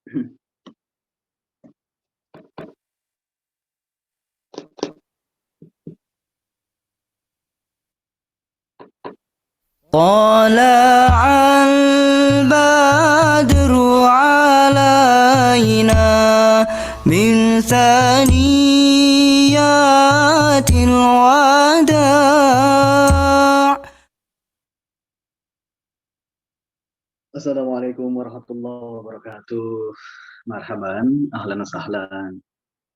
طلع البدر علينا من ثنيات الوداع. Assalamualaikum warahmatullahi wabarakatuh. Marhaban, ahlan wa sahlan.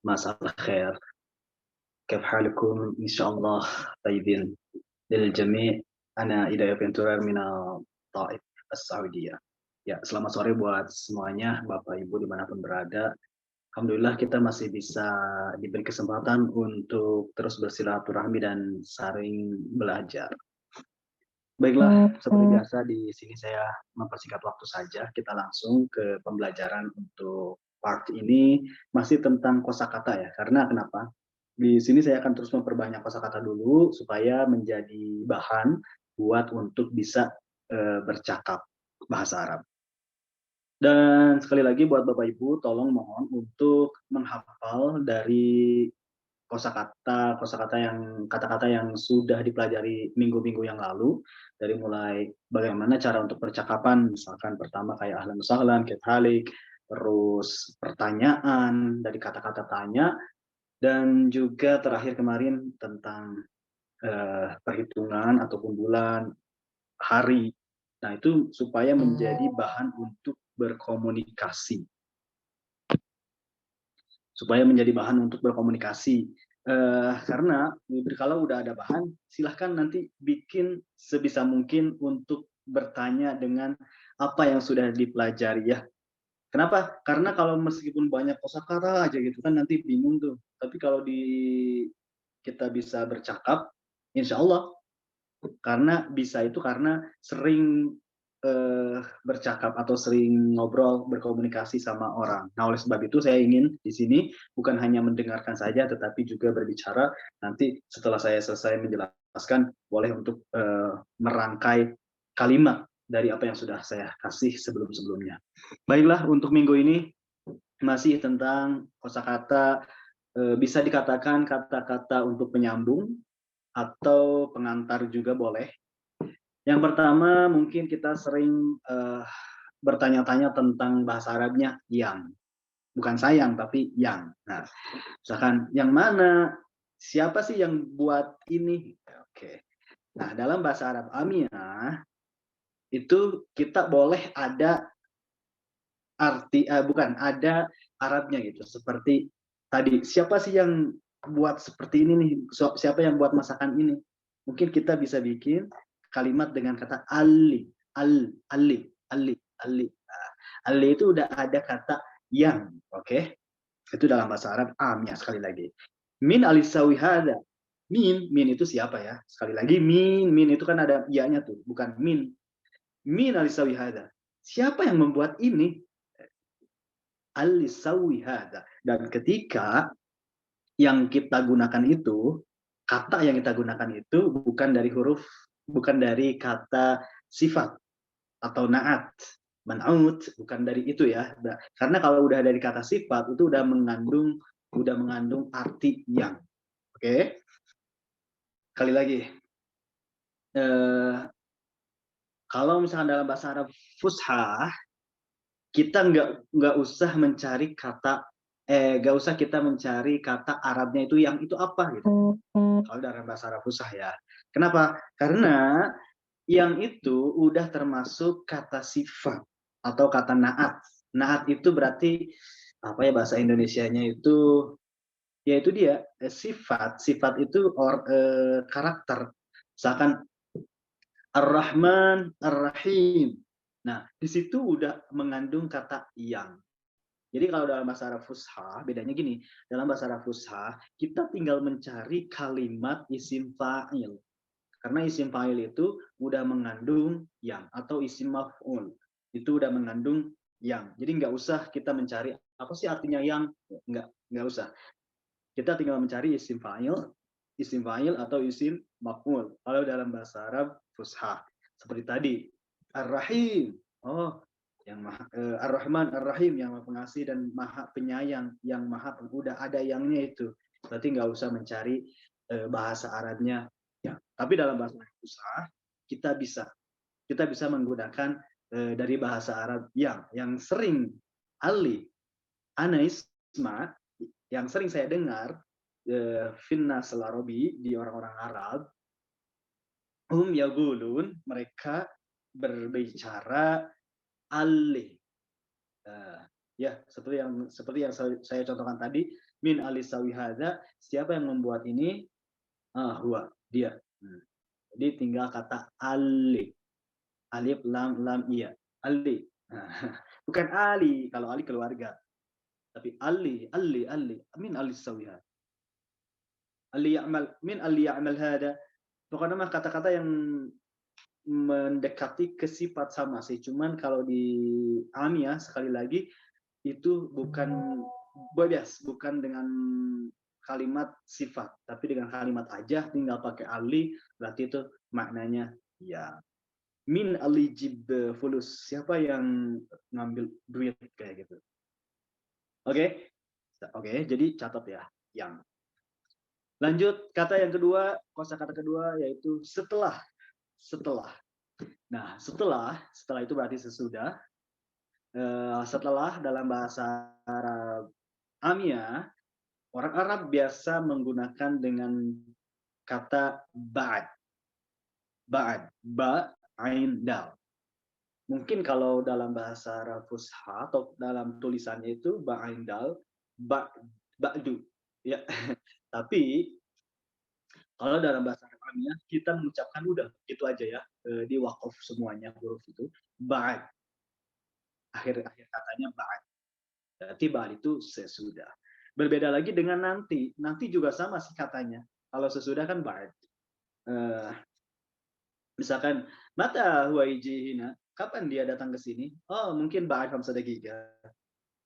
Masal khair. كيف حالكم؟ إن شاء الله طيبين للجميع. أنا Hidayah Penturar min Taif As-Saudiyah. Ya, selamat sore buat semuanya, Bapak Ibu dimanapun berada. Alhamdulillah kita masih bisa diberi kesempatan untuk terus bersilaturahmi dan saling belajar. Baiklah, seperti biasa di sini saya mempersingkat waktu saja. Kita langsung ke pembelajaran untuk part ini masih tentang kosakata ya. Karena kenapa? Di sini saya akan terus memperbanyak kosakata dulu supaya menjadi bahan buat untuk bisa bercakap bahasa Arab. Dan sekali lagi buat Bapak Ibu, tolong mohon untuk menghafal dari kata-kata yang sudah dipelajari minggu-minggu yang lalu, dari mulai bagaimana cara untuk percakapan, misalkan pertama kayak ahlan sahlan, kait halik, terus pertanyaan dari kata-kata tanya, dan juga terakhir kemarin tentang perhitungan ataupun bulan, hari. Nah, itu supaya menjadi bahan untuk berkomunikasi. Karena kalau udah ada bahan, silahkan nanti bikin sebisa mungkin untuk bertanya dengan apa yang sudah dipelajari ya. Kenapa? Karena kalau meskipun banyak kosakata aja gitu kan nanti bingung tuh. Tapi kalau kita bisa bercakap, insya Allah, karena bisa itu karena sering bercakap atau sering ngobrol, berkomunikasi sama orang. Nah, oleh sebab itu saya ingin di sini bukan hanya mendengarkan saja, tetapi juga berbicara. Nanti setelah saya selesai menjelaskan, boleh untuk merangkai kalimat dari apa yang sudah saya kasih sebelum-sebelumnya. Baiklah, untuk minggu ini masih tentang kosakata, bisa dikatakan kata-kata untuk penyambung atau pengantar juga boleh. Yang pertama mungkin kita sering bertanya-tanya tentang bahasa Arabnya yang, bukan sayang tapi yang. Nah, misalkan yang mana, siapa sih yang buat ini? Oke. Nah, dalam bahasa Arab Amiyah itu kita boleh ada ada Arabnya gitu. Seperti tadi, siapa sih yang buat seperti ini nih? Siapa yang buat masakan ini? Mungkin kita bisa bikin kalimat dengan kata ali, ali, ali, ali. Nah, ali itu udah ada kata yang, oke? Itu dalam bahasa Arab amnya sekali lagi. Min alisawi hada. Min itu siapa ya? Sekali lagi min itu kan ada ianya tuh, bukan min. Min alisawi hada. Siapa yang membuat ini? Alisawi hada. Dan ketika yang kita gunakan itu, kata yang kita gunakan itu bukan dari kata sifat atau naat, man'ut, bukan dari itu ya. Karena kalau udah dari kata sifat itu udah mengandung arti yang. Oke. Kali lagi. Kalau misalkan dalam bahasa Arab fusha, kita nggak usah mencari kata Arabnya itu yang itu apa gitu. Kalau dalam bahasa Arab fusha ya. Kenapa? Karena yang itu udah termasuk kata sifat atau kata naat. Naat itu berarti apa ya bahasa Indonesianya itu, ya itu dia sifat. Sifat itu karakter. Misalkan Ar-Rahman, Ar-Rahim. Nah, di situ udah mengandung kata yang. Jadi kalau dalam bahasa Arab Fusha, bedanya gini, dalam bahasa Arab Fusha, kita tinggal mencari kalimat isim fa'il. Karena isim fa'il itu udah mengandung yang, atau isim maf'ul. Itu udah mengandung yang. Jadi nggak usah kita mencari, apa sih artinya yang? Nggak usah. Kita tinggal mencari isim fa'il atau isim maf'ul. Kalau dalam bahasa Arab Fusha. Seperti tadi, Ar-Rahim. Oh, yang maha Ar-Rahman Ar-Rahim, yang maha pengasih dan maha penyayang, yang maha udah ada yangnya itu. Berarti nggak usah mencari bahasa Arabnya. Ya, tapi dalam bahasa Arab kita bisa menggunakan dari bahasa Arab yang sering Ali ana isma, yang sering saya dengar finnas al-Arabi, di orang-orang Arab, yaqulun, mereka berbicara Ali. Ya, seperti yang saya contohkan tadi, min alisawi hadza, siapa yang membuat ini? Huwa, dia. Jadi tinggal kata Ali. Alif lam lam iya. Ali. Bukan Ali, kalau Ali keluarga. Tapi Ali min alisawi hadza. Ali ya'mal min Ali ya'mal hadza. Pokoknya mah kata-kata yang mendekati ke sifat sama sih. Cuman kalau di Amiyah sekali lagi itu bukan dengan kalimat sifat, tapi dengan kalimat aja, tinggal pakai ali, berarti itu maknanya ya. Min alijib fulus, siapa yang ngambil duit kayak gitu. Oke, jadi catat ya. Yang lanjut, kata yang kedua, kosakata kedua yaitu setelah. Nah, setelah itu berarti sesudah. Setelah dalam bahasa Arab Amiyah, orang Arab biasa menggunakan dengan kata ba'd. Ba, ain, dal. Mungkin kalau dalam bahasa Arab Fusha atau dalam tulisannya itu ba, ain, dal, ba'du. Ya. Tapi kalau dalam bahasa Arab Amiyah kita mengucapkan udah gitu aja ya, di waqaf semuanya huruf itu ba'd. Akhir katanya ba'd. Berarti ba'd itu sesudah. Berbeda lagi dengan nanti. Nanti juga sama sih katanya. Kalau sesudah kan ba'd. Misalkan mata huwa yajihina, kapan dia datang ke sini? Oh, mungkin ba'd 5 daqiqah.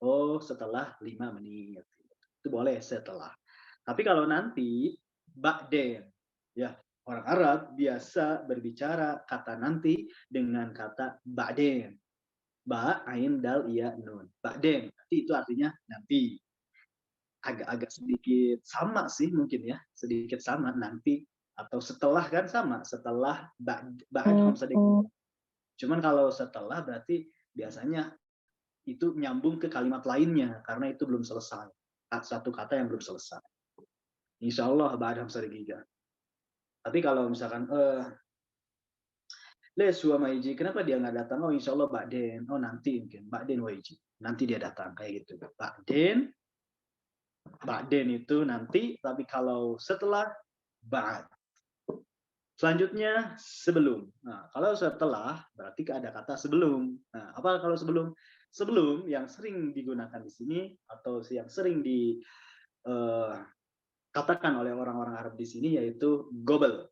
Oh, setelah 5 menit. Itu boleh setelah. Tapi kalau nanti ba'den. Ya, orang Arab biasa berbicara kata nanti dengan kata ba'den. Ba, ain, dal, iya, nun. Ba'den. Nanti itu artinya nanti. Agak-agak sedikit sama sih mungkin ya. Sedikit sama nanti. Atau setelah kan sama. Setelah ba'd sedikit. Cuman kalau setelah berarti biasanya itu nyambung ke kalimat lainnya. Karena itu belum selesai. Satu kata yang belum selesai. Insya Allah ba'd sedikit. Tapi kalau misalkan Les wa maiji, kenapa dia nggak datang? Oh, insya Allah ba'den. Oh, nanti mungkin. Ba'den waiji. Nanti dia datang. Kayak gitu. Ba'den itu nanti. Tapi kalau setelah, ba'd. Selanjutnya, sebelum. Nah, kalau setelah, berarti ada kata sebelum. Nah, apa kalau sebelum? Sebelum yang sering digunakan di sini, atau yang sering dikatakan oleh orang-orang Arab di sini, yaitu gobel.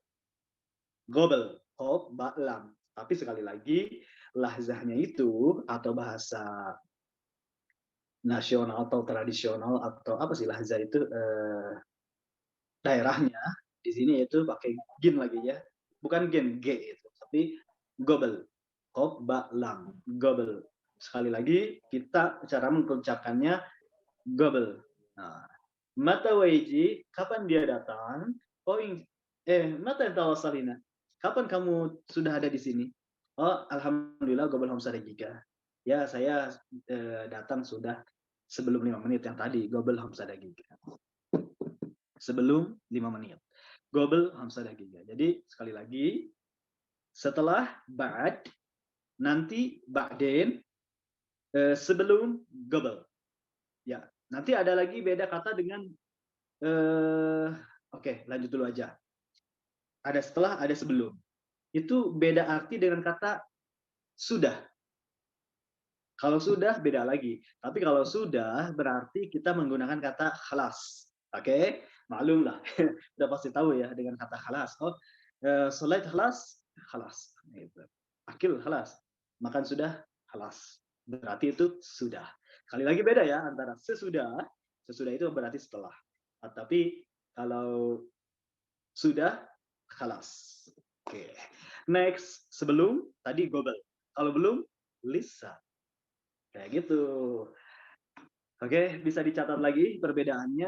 Gobel, kob, ba'lam. Tapi sekali lagi, lahzahnya itu, atau bahasa nasional atau tradisional, atau apa sih lahzah itu, daerahnya, di sini itu pakai gin lagi ya. Bukan gin, G itu. Tapi gobel, kob, ba'lam, gobel. Sekali lagi, kita cara mengucapkannya gobel. Nah, mata waiji, kapan dia datang? Oh, mata yang tawasalina. Kapan kamu sudah ada di sini? Oh, alhamdulillah gobel hamsa daqiqah. Ya, saya datang sudah sebelum 5 menit yang tadi, gobel hamsa daqiqah. Sebelum 5 menit. Gobel hamsa daqiqah. Jadi sekali lagi, setelah ba'd, nanti ba'den, sebelum gobel. Ya, nanti ada lagi beda kata dengan oke, lanjut dulu aja. Ada setelah, ada sebelum. Itu beda arti dengan kata sudah. Kalau sudah beda lagi. Tapi kalau sudah berarti kita menggunakan kata khalas. Oke, maklum lah. Udah pasti tahu ya dengan kata khalas. Oh, salat khalas, khalas. Gitu. Akil khalas. Makan sudah, khalas. Berarti itu sudah. Kali lagi beda ya antara sesudah itu berarti setelah. Tapi kalau sudah, khalas. Oke. Next, sebelum tadi gobel. Kalau belum, lisa. Kayak gitu. Oke, bisa dicatat lagi perbedaannya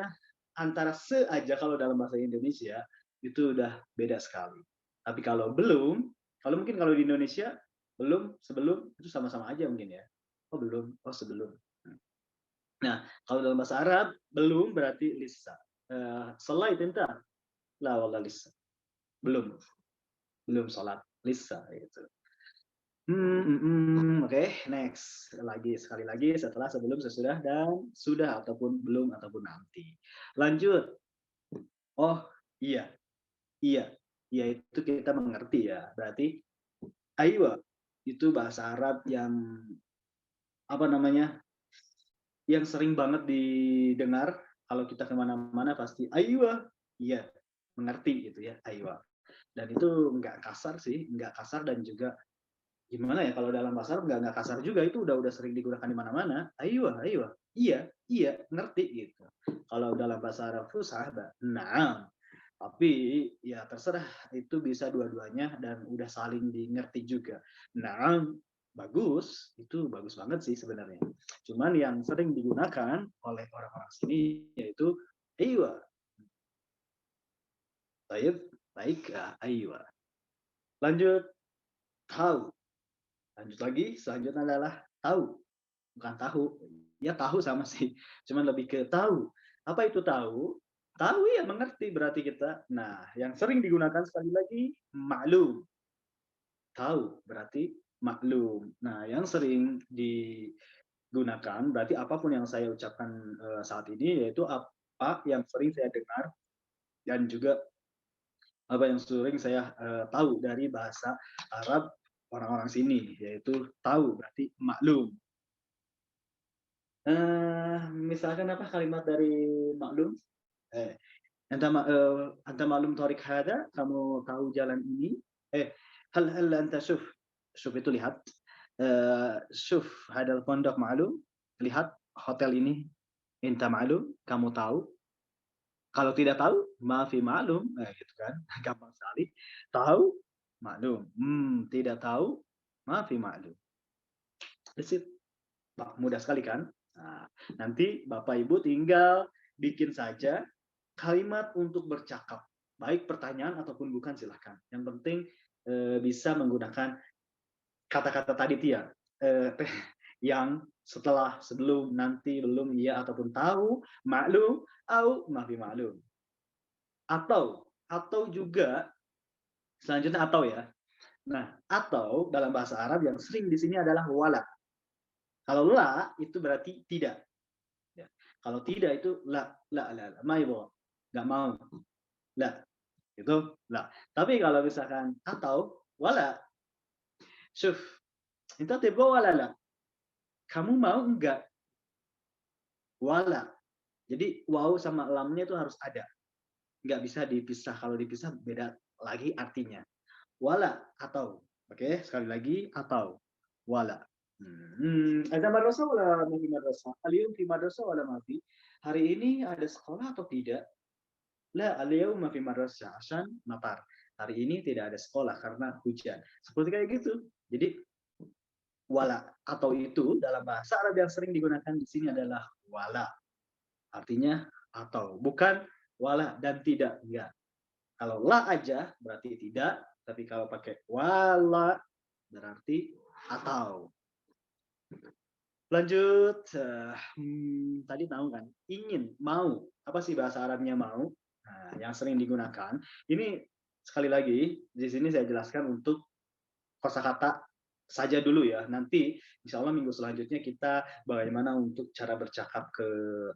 antara se aja kalau dalam bahasa Indonesia itu udah beda sekali. Tapi kalau belum, kalau mungkin kalau di Indonesia belum, sebelum itu sama-sama aja mungkin ya. Oh belum, oh sebelum. Nah, kalau dalam bahasa Arab belum berarti lisa. Salat entah, la wallah lisa. Belum, belum salat, lisa gitu. Oke, next. Sekali lagi setelah, sebelum, sesudah, dan sudah ataupun belum ataupun nanti. Lanjut. Oh, iya. Iya. Iya itu kita mengerti ya. Berarti aywa itu bahasa Arab yang apa namanya? Yang sering banget didengar kalau kita kemana-mana pasti aywa. Iya, mengerti gitu ya, aywa. Dan itu nggak kasar sih, nggak kasar dan juga gimana ya, kalau dalam bahasa Arab nggak kasar juga, itu udah sering digunakan di mana-mana. Aywa, aywa, iya, iya, ngerti gitu. Kalau dalam bahasa Arab fusah, nah, tapi ya terserah, itu bisa dua-duanya dan udah saling dimengerti juga. Nah, bagus, itu bagus banget sih sebenarnya. Cuman yang sering digunakan oleh orang-orang sini yaitu aywa. Baik, baik, aywa. Lanjut, tahu. Lanjut lagi, selanjutnya adalah tahu. Bukan tahu. Ya tahu sama sih, cuman lebih ke tahu. Apa itu tahu? Tahu ya mengerti berarti kita. Nah, yang sering digunakan sekali lagi maklum. Tahu berarti maklum. Nah, yang sering digunakan berarti apapun yang saya ucapkan saat ini yaitu apa yang sering saya dengar dan juga apa yang sering saya tahu dari bahasa Arab orang-orang sini, yaitu tahu berarti maklum. Misalkan apa kalimat dari maklum? Eh, anta maklum tariq hada, kamu tahu jalan ini? Eh, hal anta syuf, syuf itu lihat. Syuf hadal pondok maklum, lihat hotel ini. Anta maklum, kamu tahu. Kalau tidak tahu, maafi maklum, gitu kan, gampang sekali. Tahu, maklum. Tidak tahu, maafi maklum. That's it. Mudah sekali kan? Nah, nanti Bapak Ibu tinggal bikin saja kalimat untuk bercakap. Baik pertanyaan ataupun bukan silahkan. Yang penting bisa menggunakan kata-kata tadi Tia. Yang setelah, sebelum, nanti, belum, iya ataupun tahu, maklum, au, maafi maklum. Atau juga selanjutnya atau ya. Nah, atau dalam bahasa Arab yang sering di sini adalah wala. Kalau la itu berarti tidak. Ya. Kalau tidak itu la, nggak mau. La, itu la. Tapi kalau misalkan atau wala, syuf, itu tiba wala la. Kamu mau enggak? Wala. Jadi waw sama lamnya itu harus ada. Nggak bisa dipisah. Kalau dipisah beda lagi artinya. Wala atau. Oke, sekali lagi atau wala. Ada madrasah wala ma fi madrasah? Al-yawm fi madrasah wala ma fi? Hari ini ada sekolah atau tidak? La, al-yawma fi madrasah asan matar. Hari ini tidak ada sekolah karena hujan. Seperti kayak gitu. Jadi wala atau itu dalam bahasa Arab yang sering digunakan di sini adalah wala. Artinya atau, bukan wala dan tidak, enggak. Kalau la aja berarti tidak, tapi kalau pakai wala berarti atau. Lanjut, tadi tahu kan, ingin, mau. Apa sih bahasa Arabnya mau? Nah, yang sering digunakan. Ini sekali lagi, di sini saya jelaskan untuk kosakata saja dulu ya. Nanti insya Allah minggu selanjutnya kita bagaimana untuk cara bercakap ke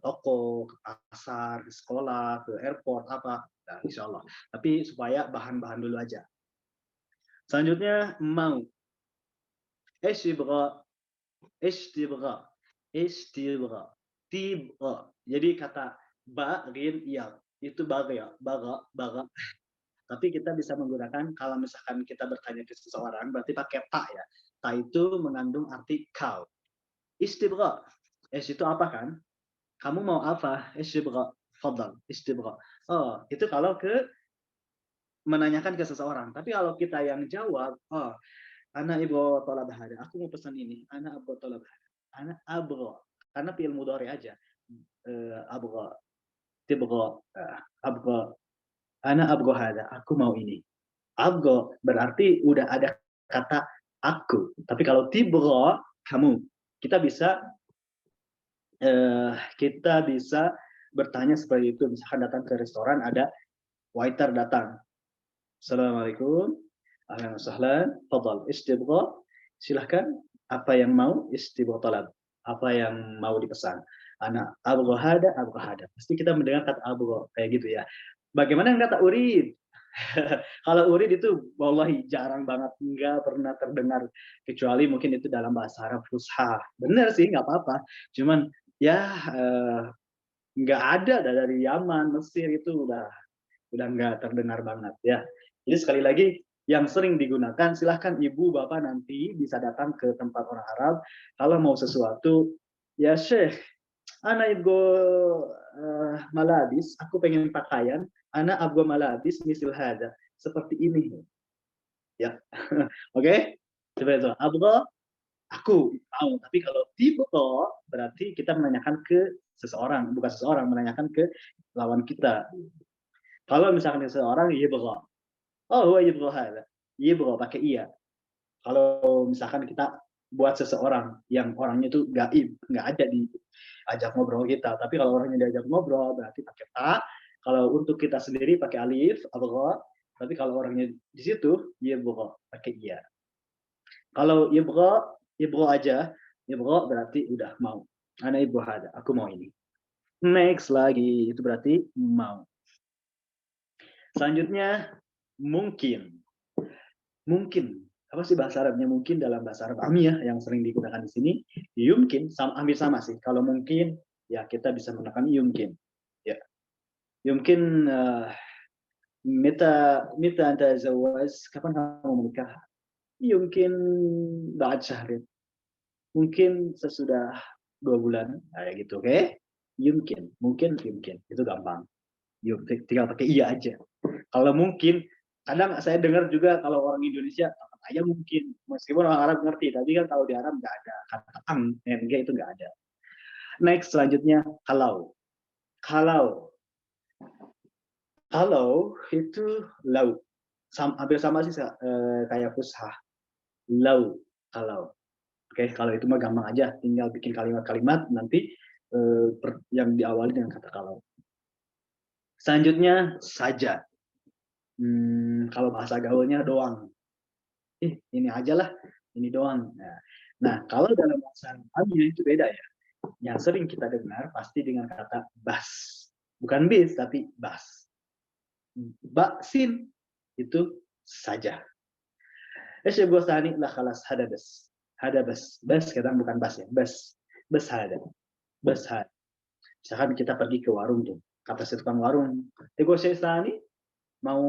toko, ke pasar, ke sekolah, ke airport, apa. Nah, insya Allah. Tapi supaya bahan-bahan dulu aja. Selanjutnya, mau. Eshibra, Istibgha. Istibgha. Tibgha. Jadi kata ba, rin, ya. Itu baga, baga, baga. Tapi kita bisa menggunakan kalau misalkan kita bertanya ke seseorang, berarti pakai ta ya. Ta itu mengandung arti kau. Istibgha. Itu apa kan? Kamu mau apa? Istibgha. Fadal. Istibgha. Oh, itu kalau ke menanyakan ke seseorang. Tapi kalau kita yang jawab, oh, anak ibu tolab hada. Aku mau pesan ini. Anak ibu tolab hada. ana abgha. Karena fi'il mudhari aja. Abgha, tibgha, abgha, ana abgha hada, aku mau ini. Abgha berarti udah ada kata aku. Tapi kalau tibgha, kamu. Kita bisa bertanya seperti itu. Misalkan datang ke restoran, ada waiter datang. Assalamualaikum, ahlan wa sahlan, fadal, istibgha, silahkan, apa yang mau, istibgha talab, apa yang mau dipesan. Ana abgha hada, abgha hada. Pasti kita mendengar kata abgha, kayak gitu ya. Bagaimana yang kata urid? Kalau urid itu wallahi jarang banget, nggak pernah terdengar, kecuali mungkin itu dalam bahasa Arab fusha. Bener sih, nggak apa-apa. Cuman ya nggak ada dari Yaman, Mesir itu udah nggak terdengar banget ya. Jadi sekali lagi yang sering digunakan, silahkan ibu bapak nanti bisa datang ke tempat orang Arab kalau mau sesuatu, ya Syekh, ana ibgo malabis, aku pengen pakaian, ana abgo malabis misil hada, seperti ini ya. Oke, seperti itu. Abgo, aku mau. Tapi kalau tiba berarti kita menanyakan ke seseorang, bukan seseorang, menanyakan ke lawan kita. Kalau misalkan seseorang yibgha, oh huwa yibgha hada, yibgha pakai iya. Kalau misalkan kita buat seseorang yang orangnya itu gaib, nggak ada di ajak ngobrol kita, tapi kalau orangnya diajak ngobrol berarti pakai ta. Kalau untuk kita sendiri pakai alif, abgha. Tapi kalau orangnya di situ, yibgha pakai iya. Kalau yibgha aja, yibgha berarti udah mau. Ana yibgha hada, aku mau ini. Next lagi, itu berarti mau. Selanjutnya, mungkin. Mungkin. Apa sih bahasa Arabnya mungkin dalam bahasa Arab Amiyah yang sering digunakan di sini? Yumkin, hampir sama sih. Kalau mungkin, ya kita bisa menggunakan yumkin. Ya. Yumkin, mita anta zawaz, kapan kamu menikah? Yumkin ba'ad syahrin. Mungkin sesudah 2 bulan, kayak gitu, oke? Okay? Yumkin, mungkin yumkin. Itu gampang. Tinggal pakai iya aja. Kalau mungkin, kadang saya dengar juga kalau orang Indonesia aja mungkin, meskipun orang Arab ngerti, tapi kan kalau di Arab nggak ada kata ng itu nggak ada. Next, selanjutnya kalau itu lau, hampir sama sih kayak fusha. Lau, kalau. Oke, kalau itu mah gampang aja, tinggal bikin kalimat-kalimat nanti yang diawali dengan kata kalau. Selanjutnya saja. Kalau bahasa gaulnya doang. Ini aja lah, ini doang. Nah, kalau dalam bahasa Arabnya itu beda ya. Yang sering kita dengar pasti dengan kata bas. Bukan bis, tapi bas. Baksin itu saja. Esyebosani lah kalas hadabas. Hadabas. Bas kadang bukan bas ya. Bas. Bas hada. Bas hada. Misalkan kita pergi ke warung tuh. Kata si tukang warung. Egosyesani mau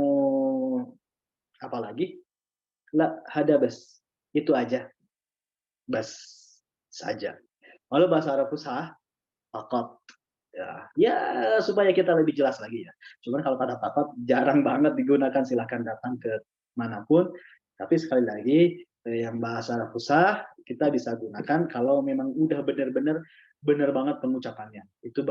apa lagi? La hadabas. Itu aja. Bas saja. Kalau bahasa Arab fusha, faqat. Ya, supaya kita lebih jelas lagi ya. Cuman kalau kata faqat jarang banget digunakan, silahkan datang ke manapun. Tapi sekali lagi, yang bahasa Arab fusha kita bisa gunakan kalau memang udah benar-benar benar banget pengucapannya. Itu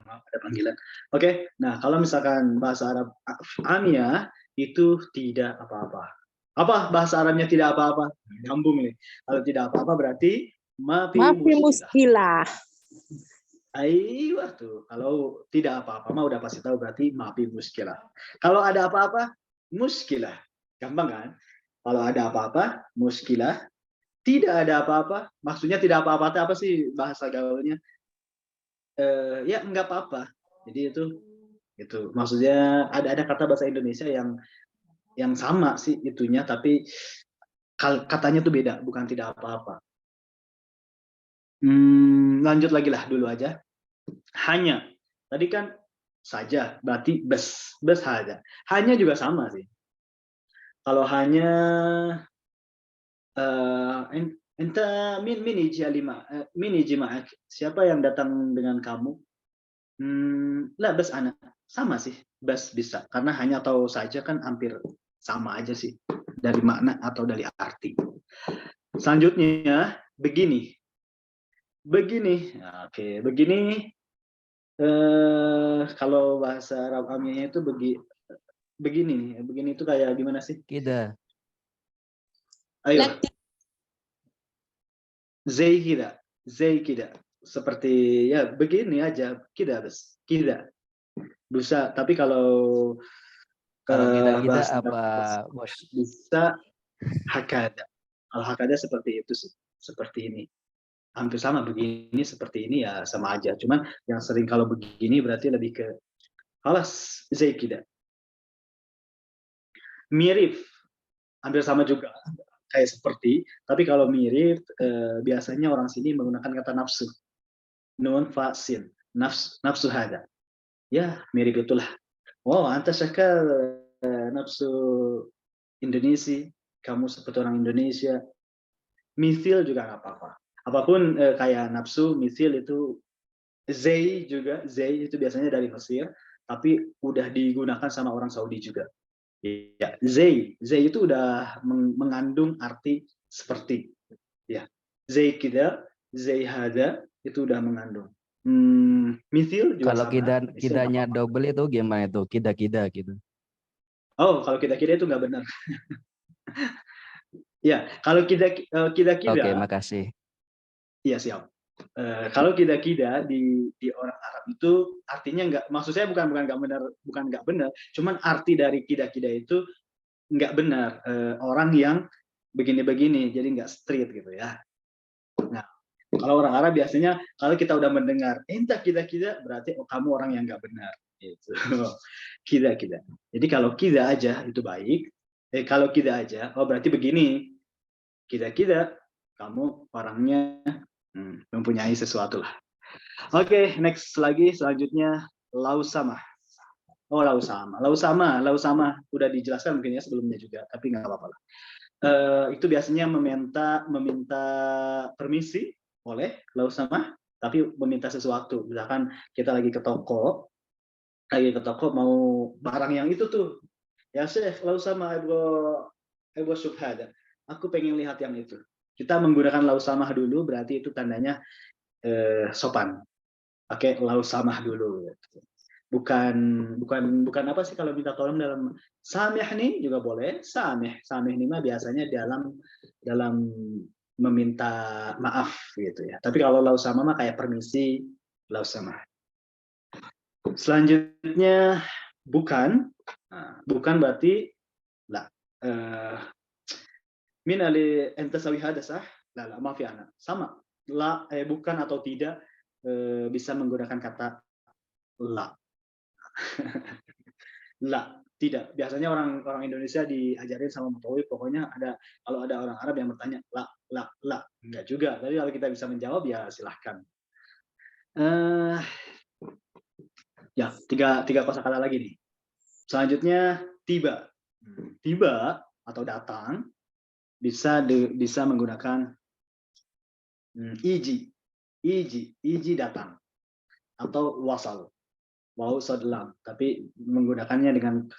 ada panggilan. Oke, nah kalau misalkan bahasa Arab Amiyah itu tidak apa-apa. Apa bahasa Arabnya tidak apa-apa? Nyambung nih. Kalau tidak apa-apa berarti mafi muskilah. muskilah. Aiyah tuh. Kalau tidak apa-apa mah udah pasti tahu berarti mafi muskilah. Kalau ada apa-apa, muskilah. Gampang kan? Kalau ada apa-apa, muskilah. Tidak ada apa-apa, maksudnya tidak apa-apa apa sih bahasa gaulnya? Ya nggak apa-apa. Jadi itu maksudnya ada kata bahasa Indonesia yang sama sih itunya, tapi katanya tuh beda, bukan tidak apa-apa. Lanjut lagi lah dulu aja. Hanya tadi kan saja berarti bes saja. Hanya juga sama sih. Kalau hanya Enta min yiji ma'ak. Siapa yang datang dengan kamu? Lah bas ana. Sama sih, bas bisa. Karena hanya tahu saja kan hampir sama aja sih dari makna atau dari arti. Selanjutnya begini. Begini. Oke, begini kalau bahasa Arab Aminya itu begini nih. Begini itu kayak gimana sih? Kida. Ayo. Zai kida. Zai kida. Seperti ya begini aja. Kida bas. Kida. Bisa, tapi kalau Kalau kita bahasa apa, Arab Bos? bisa hakada. Kalau hakada seperti itu sih. Seperti ini. Hampir sama begini seperti ini ya sama aja. Cuman yang sering kalau begini berarti lebih ke halas zai kida. Mirip. Hampir sama juga kayak seperti, tapi kalau mirip biasanya orang sini menggunakan kata nafsu. Nun fa sin. Nafsu hada. Ya, mirip itulah. Wow, anta syakal nafsu Indonesia. Kamu seperti orang Indonesia. Misil juga nggak apa-apa. Apapun kayak nafsu, misil itu zai juga. Zai itu biasanya dari Mesir, tapi udah digunakan sama orang Saudi juga. Ya, zai itu udah mengandung arti seperti, ya. Zai kida, zai hada itu udah mengandung. Mithil juga Kalau sama. Mithil nggak kidanya apa-apa. double itu gimana itu? Kida-kida gitu. Oh, kalau kida-kida itu nggak benar. Ya, kalau kida-kida, Oke, makasih. iya siap. Kalau kida-kida di orang Arab itu artinya nggak, maksud saya bukan nggak benar, cuman arti dari kida-kida itu nggak benar. Orang yang begini-begini, jadi nggak straight gitu ya. Nah, kalau orang Arab biasanya kalau kita udah mendengar entah kida-kida berarti kamu orang yang nggak benar. Gitu. Kida-kida. Jadi kalau kida aja itu baik. Kalau kida aja, oh berarti begini. Kida-kida, kamu orangnya mempunyai sesuatu lah. Oke, next lagi selanjutnya lausama. Oh lausama, lausama udah dijelaskan mungkin ya sebelumnya juga, tapi nggak apa-apa lah. Itu biasanya meminta permisi oleh lausama, tapi meminta sesuatu. Misalkan kita lagi ke toko mau barang yang itu tuh. Ya Syekh, lausama ebo subhada. Aku pengen lihat yang itu. Kita menggunakan lausamah dulu, berarti itu tandanya sopan. Pakai lausamah dulu. Bukan apa sih kalau minta tolong dalam samih nih juga boleh. Samih ini mah biasanya dalam meminta maaf gitu ya. Tapi kalau lausamah mah kayak permisi, lausamah. Selanjutnya bukan. Nah, bukan berarti lah. Min ali enta sawi hada sah? Lah, maaf ya anak. Sama. La bukan atau tidak bisa menggunakan kata la. La, tidak. Biasanya orang Indonesia diajarin sama Mutawi, pokoknya kalau ada orang Arab yang bertanya la. Enggak juga. Tapi kalau kita bisa menjawab ya silahkan. Ya, tiga kosakata lagi nih. Selanjutnya tiba. Tiba atau datang bisa menggunakan iji datang atau wasal. Wau sadlam, tapi menggunakannya dengan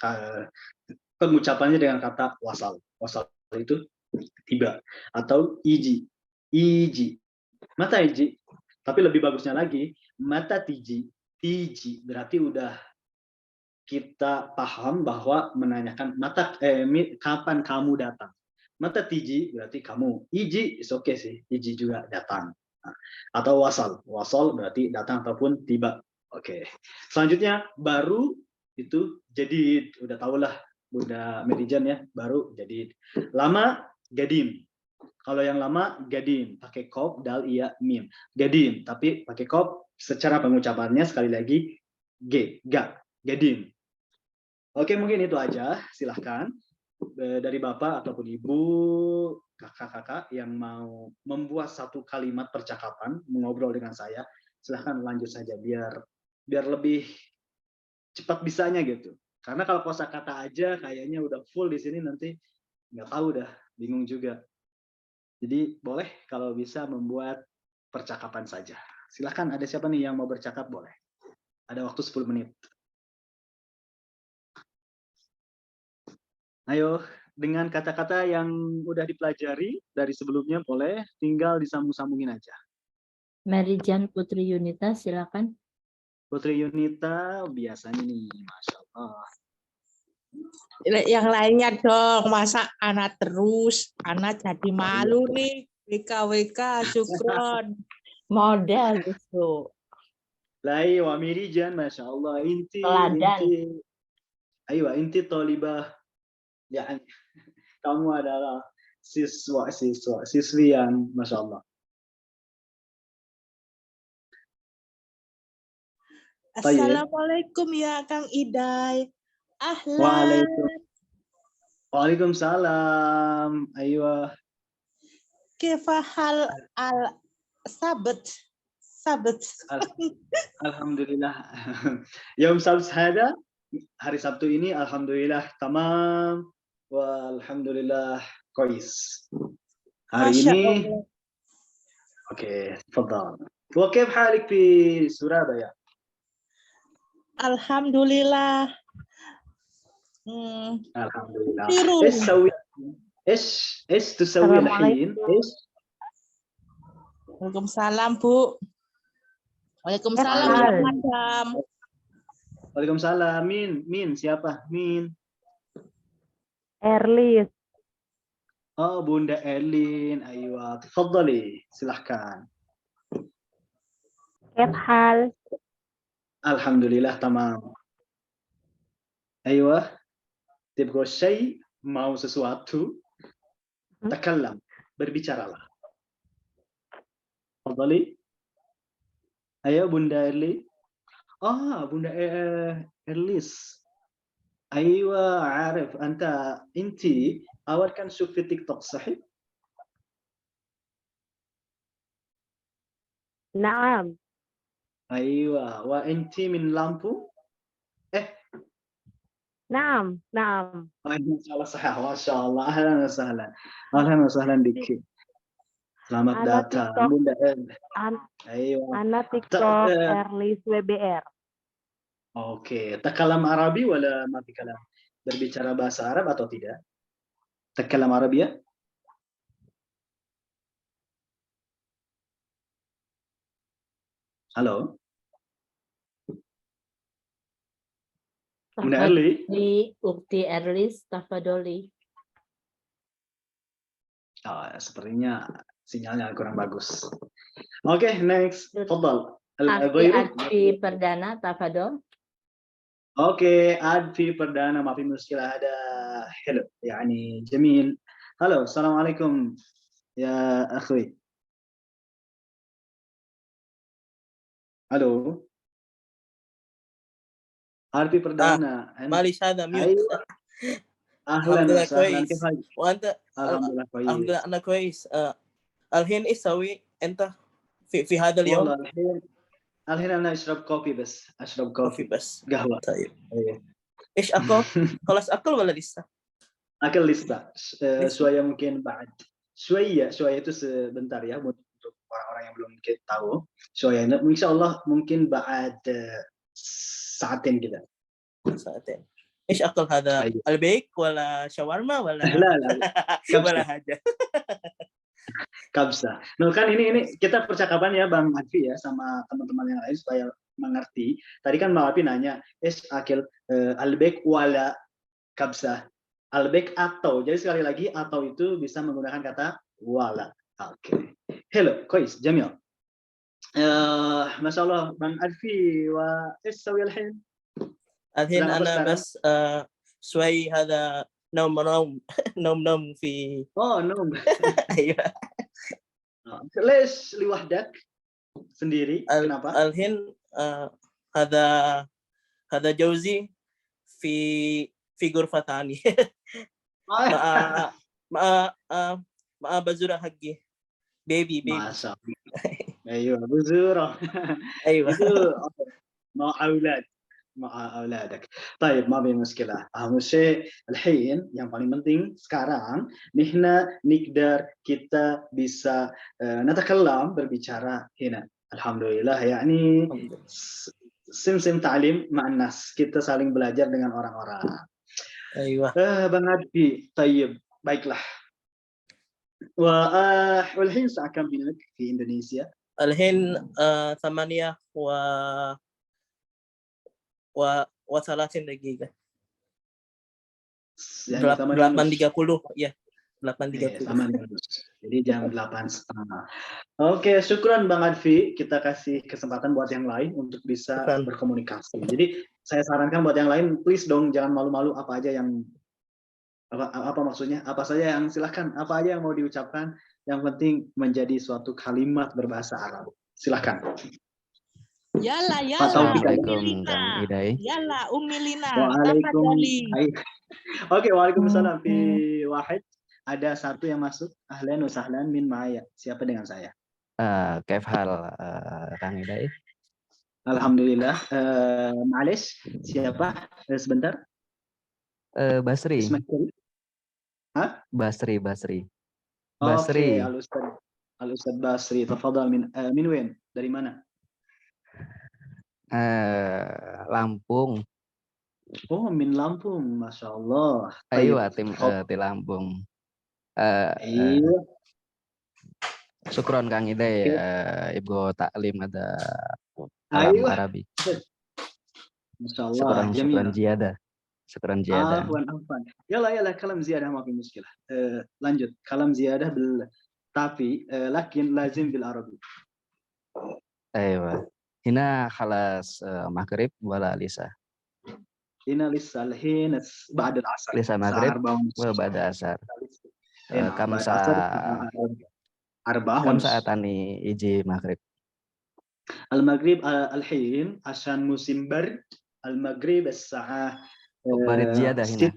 pengucapannya dengan kata wasal. Wasal itu tiba atau iji. Mata iji. Tapi lebih bagusnya lagi mata tiji. Tiji berarti udah kita paham bahwa menanyakan kapan kamu datang. Mata tiji berarti kamu. Iji is okay sih. Iji juga datang. Atau wasal berarti datang ataupun tiba. Oke. Selanjutnya baru itu jadi udah tau lah, udah merijan ya, baru jadi. Lama gadim. Kalau yang lama gadim pakai kop dal iya mim. Gadim tapi pakai kop, secara pengucapannya sekali lagi gadim. Oke, mungkin itu aja. Silahkan dari Bapak ataupun Ibu, kakak-kakak yang mau membuat satu kalimat percakapan, mengobrol dengan saya, silahkan lanjut saja biar lebih cepat bisanya gitu. Karena kalau kosakata aja kayaknya udah full di sini nanti nggak tahu dah, bingung juga. Jadi boleh kalau bisa membuat percakapan saja. Silakan, ada siapa nih yang mau bercakap boleh. Ada waktu 10 menit. Ayo, dengan kata-kata yang udah dipelajari dari sebelumnya boleh, tinggal disambung-sambungin aja. Marijan Putri Yunita, silakan. Putri Yunita biasanya nih, Masya Allah. Yang lainnya dong, masa anak terus, anak jadi malu nih. WKWK, syukron. Model justru. Lai wa Mirijan, Masya Allah. Teladan. Inti talibah. Ya, kamu adalah siswi yang Masya Allah. Assalamualaikum ya Kang Iday. Ahlan. Waalaikumsalam. Aywa. Kefahal al-sabt. Alhamdulillah. Yom Sabt hada, hari Sabtu ini alhamdulillah tamam. Walhamdulillah kois. Hari Masya ini Allah. oke, tafadhal. Wa kayf halik fi Surabaya? Alhamdulillah. Alhamdulillah. Biru. ايش تسوي الحين؟ ايش؟ Waalaikumsalam, Bu. Waalaikumsalam, ya, Ahlan. Madam. Waalaikumsalam. Min siapa? Min. Erlis. Oh, Bunda Elin. Aywa, tafadhali. Silahkan. كيف حال؟ Alhamdulillah tamam. Aywa. Tibgo syai, mau sesuatu? Takallam, berbicaralah. Tafadhali. Ayo Bunda Erli. Bunda Erlis. أيوة عارف أنت أول كان تشوف في تيك توك صحيح؟ نعم. أيوة وأنت من لامبو؟ نعم. ما شاء الله صحيح ما شاء الله أهلا وسهلا بك. Selamat Ana datang TikTok. Bunda Erli. أيوة. أنا TikTok Erlis WBR. Oke, takalam Arabi wala ma fi kalam? Berbicara bahasa Arab atau tidak? Takalam Arabia? Halo? Bunda Erli? Di Ukti Erlis, tafadoli. Sepertinya sinyalnya kurang bagus. Oke, next. Tafadhal. Advi Perdana, tafadol. اوكي عاد في بردانة ما في مشكلة هذا حلو يعني جميل. هلو السلام عليكم يا اخوي. الو عاد في بردانة معلش هذا ميوت. ايوه اهلا الحمد لله وسهلا كويس. كيف حالك؟ وانت؟ الحمد لله كويس. الحمد لله انا كويس. الحين ايش تسوي انت في هذا اليوم؟ والله الحين انا اشرب كوفي بس. كوفي بس. قهوة. طيب أيه. ايش اكل؟ خلاص اكل ولا لسه؟ اكل لسه شوية ممكن بعد شوية itu sebentar ya untuk orang-orang yang belum mungkin tahu. شوية insya Allah mungkin بعد ساعتين كده. ساعتين. ايش اكل هذا؟ أيوة. البيك ولا شاورما ولا لا ولا حاجة؟ Kabsa. Nah kan ini kita percakapan ya Bang Advi ya sama teman-teman yang lain supaya mengerti. Tadi kan Bang Advi nanya, akil albek wala kabsa. Albek atau. Jadi sekali lagi atau itu bisa menggunakan kata wala. Oke. Hello, kois, jamil. Masya Allah, Bang Advi wa sawi الحين. الحين انا بس شوي هذا نوم في نوم. ايوه. ليش لوحدك sendiri? Kenapa? الحين هذا جوزي في غرفة ثانية مع بزورة حقي بيبي. Masya Allah. ايوه بزورة. ايوه. itu mau aulad مع أولادك. طيب ما في مشكلة. أهم شيء الحين yang paling penting sekarang نحن نقدر kita bisa نتكلم berbicara هنا. الحمد لله يعني sim تعليم مع الناس. Kita saling belajar dengan orang-orang. أيوة. Bang Adbi, طيب baiklah. والحين الساعة كم هناك في إندونيسيا؟ الحين 30 دقيقة. يعني 8.30 ya. 8.30. 8.30. Jadi jam 8.30. Oke, syukran Bang Advi. Kita kasih kesempatan buat yang lain untuk bisa Syukran. berkomunikasi. Jadi saya sarankan buat yang lain, please dong jangan malu-malu apa aja yang apa maksudnya? Apa saja yang silahkan, apa aja yang mau diucapkan. Yang penting menjadi suatu kalimat berbahasa Arab. Silahkan. Yalla, Assalamualaikum Kang Idai. Yalla, Umilina. Waalaikumsalam. Oke, waalaikumsalam. Fi wahid. Ada satu yang masuk. Ahlan wa sahlan min ma'aya. Siapa dengan saya? Kaif hal Kang Idai? Alhamdulillah. Ma'alish. Siapa? Sebentar. Basri. Hah? Basri. Oke, Al-Ustad Basri. Tafadhal min wen? Dari mana? Lampung. Oh, min Lampung. Masya Allah. Ayo tim di Lampung. Iya. Syukron Kang Idai. Ibu taklim ada Ayo. kalam Arabi. Masya Allah. Syukran ziyadah. Syukran ziyadah. Afwan. Yalla kalam ziyadah ma fi muskilah. Lanjut. Kalam ziyadah tapi lakin lazim bil Arabi. Ayo. Hina khalas maghrib wala lisa. Hina lisa الحين بعد العصر. Lisa maghrib wa ba'da asar. Kam saatani iji maghrib. Al-maghrib الحين عشان musim bard. Al-maghrib الساعة barid ziyadah hina.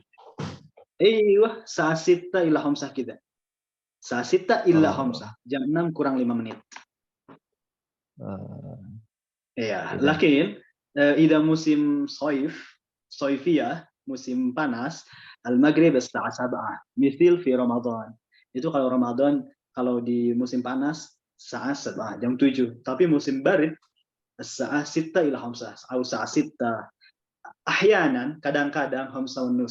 Iya, saat 6 ila 5 كده. Saat 6 ila 5. Jam 6 kurang 5 menit. Iya, lakin ida musim soifiyah, musim panas, al-maghrib as-sa'a 7, misal fi Ramadan. Itu kalau Ramadan, kalau di musim panas, sa'a 7, jam 7. Tapi musim barid, as-sa'a 6 ila 5, atau sa'a 6. Ahyanan, kadang-kadang 5:30.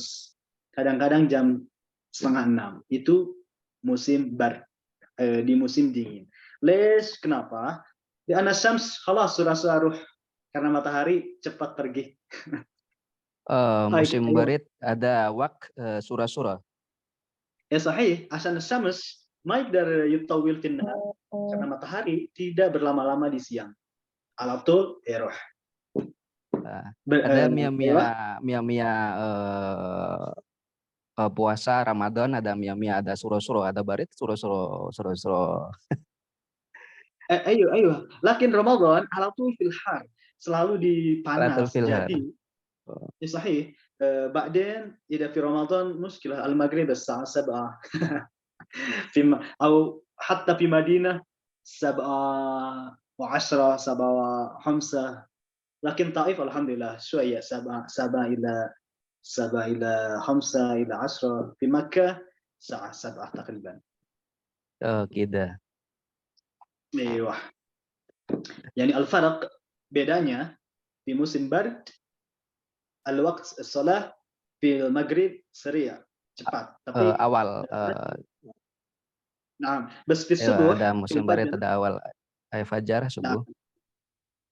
Kadang-kadang jam 5:30. Itu musim barid, di musim dingin. Les, kenapa? Di anas syams khalas sudah ruh karena matahari cepat pergi. Musim barid ada surah-surah. Ya sahih, asan syams ma yaqdar yutawil fin nahar. Karena matahari tidak berlama-lama di siang. Alatul ruh. Ada mia puasa Ramadan, ada mia ada surah-surah, ada barid surah-surah. Ayo. Lakin Ramadan alatul fil har, selalu di panas. Jadi, ya sahih. Ba'din ida fi Ramadan muskilah al-maghrib as-sa'a 7. atau hatta fi Madinah 7:10, 7:05. Lakin Taif alhamdulillah شوية 7 إلى 5 إلى 10. في مكة الساعة 7 تقريبا. Kida. Iya. Yani al-farq bedanya di musim bard al-waqt as-salah fi al-maghrib seri' cepat, tapi awal nah, bas fi subuh ada musim barid ada awal fajar subuh.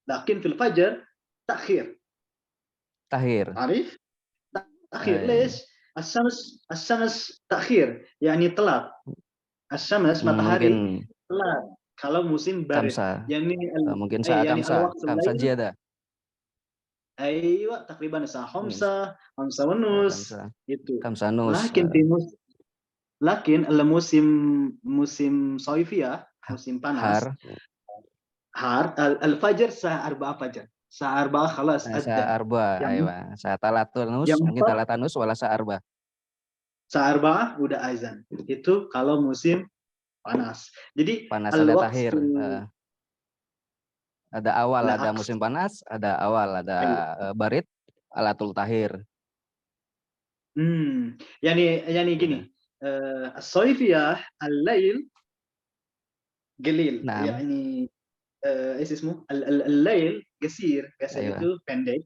Lakin fil fajr ta'khir. عارف؟ تأخير ليش؟ الشمس تأخير يعني telat. الشمس matahari telat. Kalau musim barid, mungkin kamsa ziyadah. Aywa, takriban sa'a 5 ونص itu. Kamsa nus. Lakin musim soifiyah, musim panas. Har al-fajr sa'a 4 fajr. Sa'a 4 khalas. Sa'a 4, aywa. Sa'a talatunus, mungkin talatanus wala sa'a 4. Sa'a 4 udah azan. Itu kalau musim panas. Jadi panas ada tahir. Ada awal, ada musim panas, ada awal, ada barid, alatul tahir. يعني gini الصيفية الليل قليل Naam. يعني ايش اسمه الليل قصير Aywa. itu pendek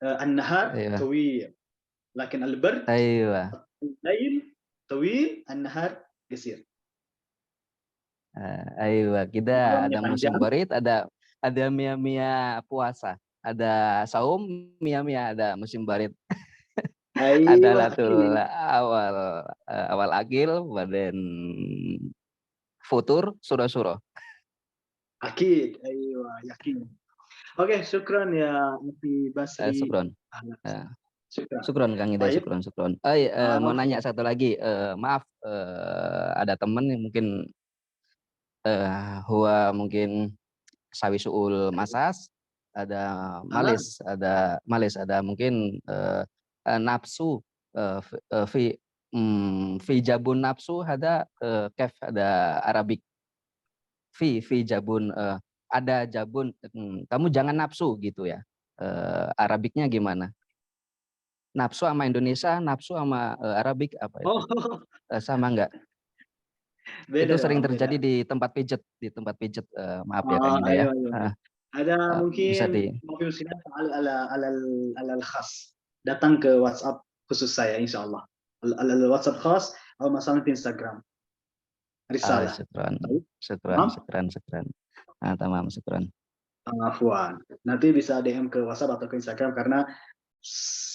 النهار Aywa. طويل لكن البرد Aywa. الليل طويل النهار قصير Aywa. Kita malamnya ada musim panjang barit, ada mia-mia puasa. Ada saum, mia-mia ada musim barit. Ada ايوه latul اكيد awal akil, badan futur, suro-suro. اكيد ايوه يقين اوكي شكرا يا اخي باسري Syukron. شكرا Syukron Kang Ida, طيب syukron. Mau عفوا nanya satu lagi. Maaf, ada temen yang mungkin huwa mungkin sawi suul masas, ada ها malis, ada mungkin nafsu fi jabun nafsu ada kef ada Arabik fi jabun ada jabun kamu jangan nafsu gitu ya. Arabiknya gimana? Nafsu sama Indonesia, nafsu sama Arabik apa itu? oh Sama enggak? beda Itu sering dong terjadi beda di tempat pijet. Maaf ya Kang Ida ya. ايوه ايوه ada Bisa mungkin di mobil sinar على الخاص datang ke WhatsApp khusus saya insyaallah على الواتساب خاص او مثلا في انستغرام رسالة syukran, طيب syukran, تمام syukran, syukran. Tamam, syukran. Afwan nanti bisa DM ke WhatsApp atau ke Instagram karena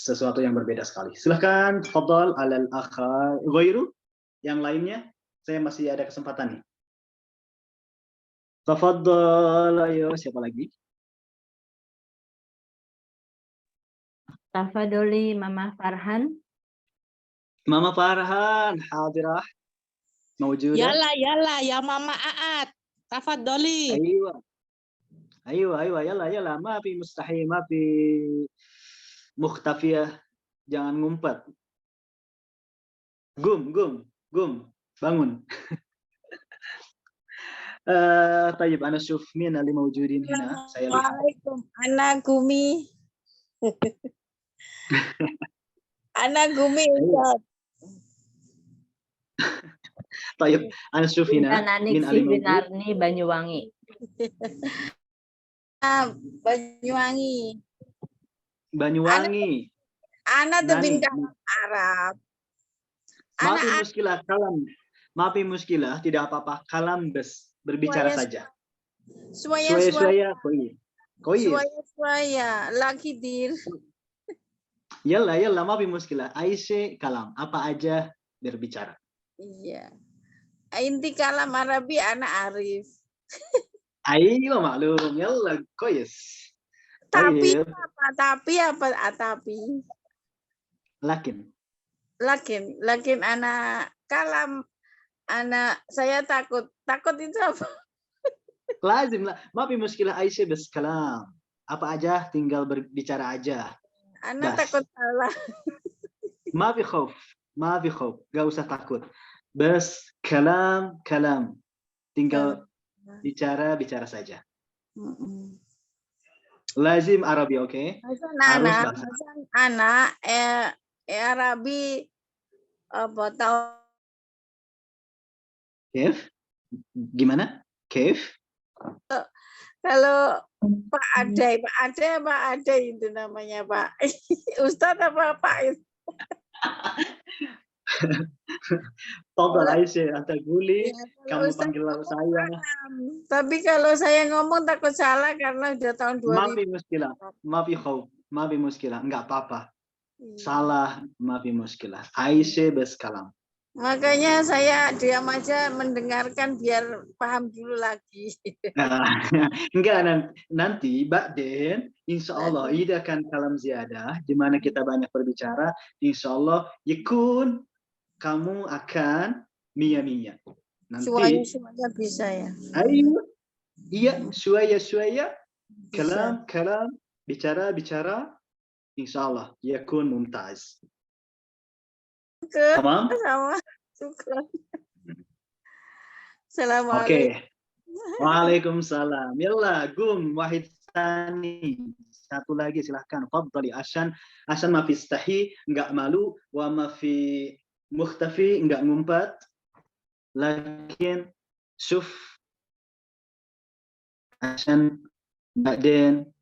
sesuatu yang berbeda sekali silahkan tafadhal على الأخ غيره yang lainnya saya masih ada kesempatan nih tafadhal ayo siapa lagi Tafadoli Mama Farhan. Mama Farhan hadirah موجودة Yala, ya Mama Aat. Tafadholi. ايوه ايوه يلا ما في مستحيل ما في مختفية jangan ngumpet قم bangun طيب انا اشوف مين اللي موجودين هنا saya lihat Assalamualaikum, Anak Gumi. Anak Gumi, Ustaz. طيب انا اشوف هنا Nanik مين اللي موجود Winarni Banyuwangi. Banyuwangi. Banyuwangi Anak tebin Nani kalam Arab. ما في Anak مشكلة kalam ما في مشكلة tidak apa-apa kalam bes berbicara saja suaya شوية كويس suaya lagi dir. يلا ما في مشكلة أي شيء kalam apa aja berbicara Iya. Inti kalam Arabi anak Arif. أيوة معلوم يلا كويس Tapi طيب tapi lakin anak kalam anak saya takut itu apa? lazim lah ما في مشكلة أي شيء بس kalam apa aja tinggal berbicara aja Anak بس takut salah. ما في خوف gak usah takut bes kalam tinggal bicara saja lazim Arabi oke harus bahasa anak Arabi apa tahu Kef gimana Kef kalau Pak Ade itu namanya Pak Ustadz apa Pak Tolong Aisyah atau Guli kamu Ustadz panggil saya tapi kalau saya ngomong takut salah karena udah tahun 2000 ما في مشكلة enggak apa-apa salah ما في مشكلة Aisyah bes kalam makanya saya diam aja mendengarkan biar paham dulu lagi. enggak nanti Ba'den insyaallah ida kan kalam ziyadah di mana kita banyak berbicara insyaallah yakun kamu akan mia nanti Suaya bisa ya. ayo iya suaya kalam bicara insyaallah yakun mumtaz tamam Sama syukran. Assalamualaikum. Waalaikumsalam. Yalla, gum wahid tani. satu lagi silahkan. Fadhali, Asan ma fi istahi, nggak malu, wa ma fi mukhtafi, nggak ngumpat. Lakin shuf عشان بعدين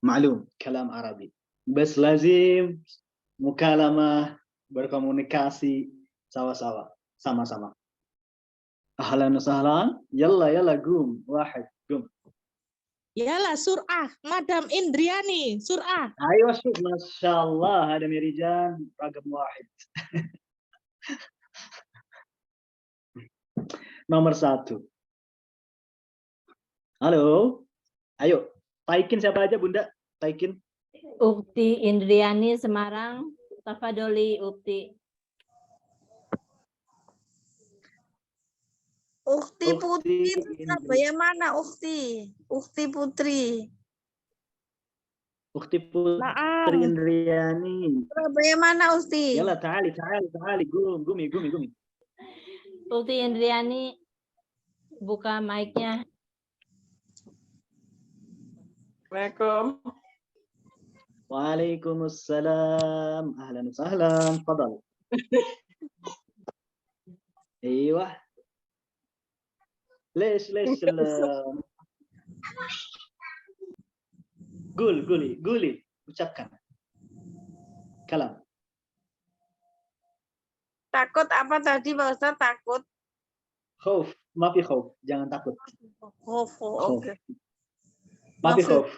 معلوم كلام عربي بس لازم مكالمة berkomunikasi sama-sama. Ahlan wa sahlan. Yalla قوم واحد قوم. Yalah surah, Madam Indriani, surah. أيوة شوف ما شاء الله هذا رجال رقم واحد. Nomor 1. Halo. Ayo, Taikin siapa aja Bunda? Taikin. Ukti Indriani Semarang. Tafadoli Ukti. Ukti Putri Ukti Surabaya mana Ukti? Ukti Putri. Ukti Putri Maaf. Indriani. Surabaya mana Ukti? Yalla تعالي قومي. Ukti Indriani, buka mic-nya. Assalamualaikum. Waalaikumsalam. Ahlan wa sahlan. Fadal. ايوه. ليش قولي ucapkan kalam. Takut apa tadi Pak Ustaz? Takut. Khauf, ma fi khauf, jangan takut. Khauf. Khauf. Oke. Ma fi Maaf. khauf.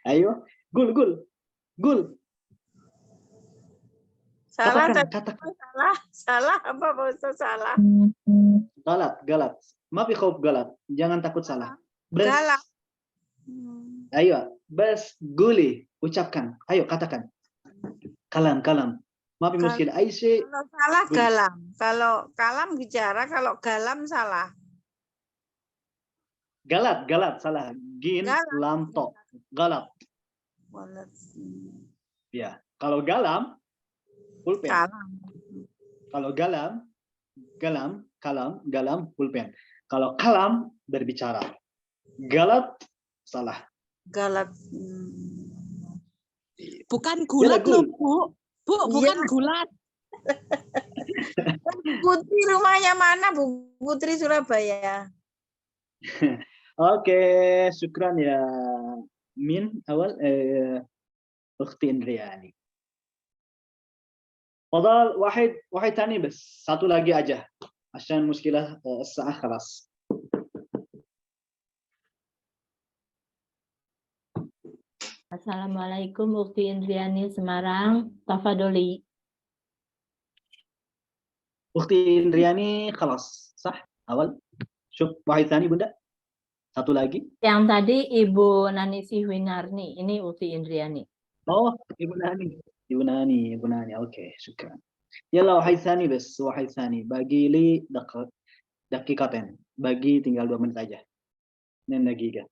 Ayo, gul. Salah Katakan. tadi. Salah apa Pak Ustaz? Salah. Galat. Ma fi khauf galat. Jangan takut salah. Bes. Galak. Ayo, bes guli, ucapkan. Ayo katakan. Kalam. Ma fi muskil ai syai. Kalau salah Guli. galam. Kalau kalam bicara, kalau galam salah. Galat salah. Gin Galat. lam to. Galat. Ya, kalau galam pulpen. Kalam. Kalau galam pulpen. Kalau kalam berbicara. Galat salah. Galat. Bukan gulat Gul. loh, Bu. Bu, bukan gulat. Putri rumahnya mana Bu? Putri Surabaya. Oke, syukran ya Min awal Ukhti Indriani. Fadal wahid tani bes. Satu lagi aja. Asyan muskilah as-sa'ah khalas. Assalamualaikum Ukti Indriani Semarang. Tafadoli. Ukhti Indriani khalas. Sah? Awal. Syuk wahid tani Bunda. Satu lagi. Yang tadi Ibu Nanisi Winarni, ini Ukti Indriani. Oh, Ibu Nani. Oke, syukran. Yalla wahid tani bes. Wahid tani. Bagi li dakikaten. Bagi tinggal 2 menit aja. 2 daqiqah.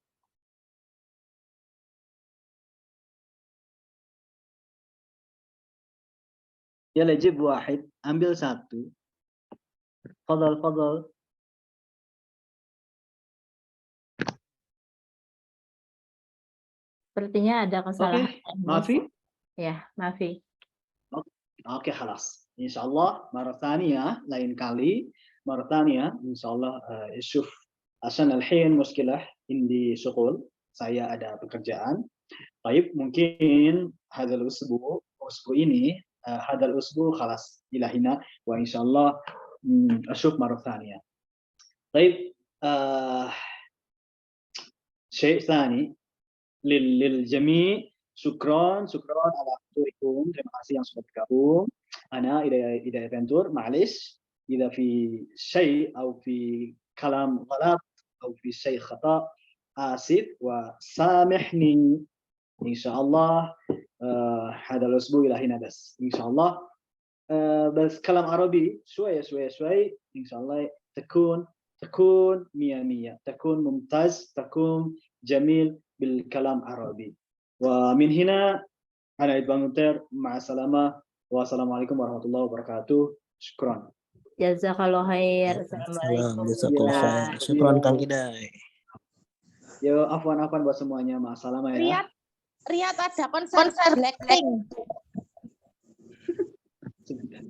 Yalla jib wahid, ambil 1. Fadal. Sepertinya ada kesalahan. Maafi? Ya, maafi. Oke, khalas. Insyaallah marah thaniyah lain kali. Marah thaniyah insyaallah syuf عشان الحين مشكلة عندي شغل. Saya ada pekerjaan. طيب ممكن هذا الأسبوع ini هذا الأسبوع خلاص إلى هنا وإن شاء الله أشوف مرة ثانية. طيب شيء ثاني للجميع شكرا على حضوركم. Terima kasih yang sudah bergabung. أنا إذا فهمتور معلش إذا في شيء أو في كلام غلط أو في شيء خطأ آسف وسامحني. إن شاء الله هذا الأسبوع إلى هنا بس إن شاء الله. بس كلام عربي شوي إن شاء الله تكون 100 تكون ممتاز تكون جميل بالكلام العربي. ومن هنا أنا عيد بانغتر مع السلامة والسلام عليكم ورحمة الله وبركاته. شكرا. Jazakallah khair. Assalamualaikum. Jazakallah khair. Syukran Kang Idai. Yo, afwan buat semuanya. Masalah ya. Riyad ada konser Blackpink. Sebentar.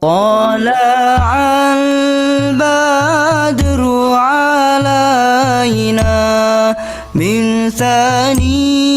طلع البدر علينا من ثني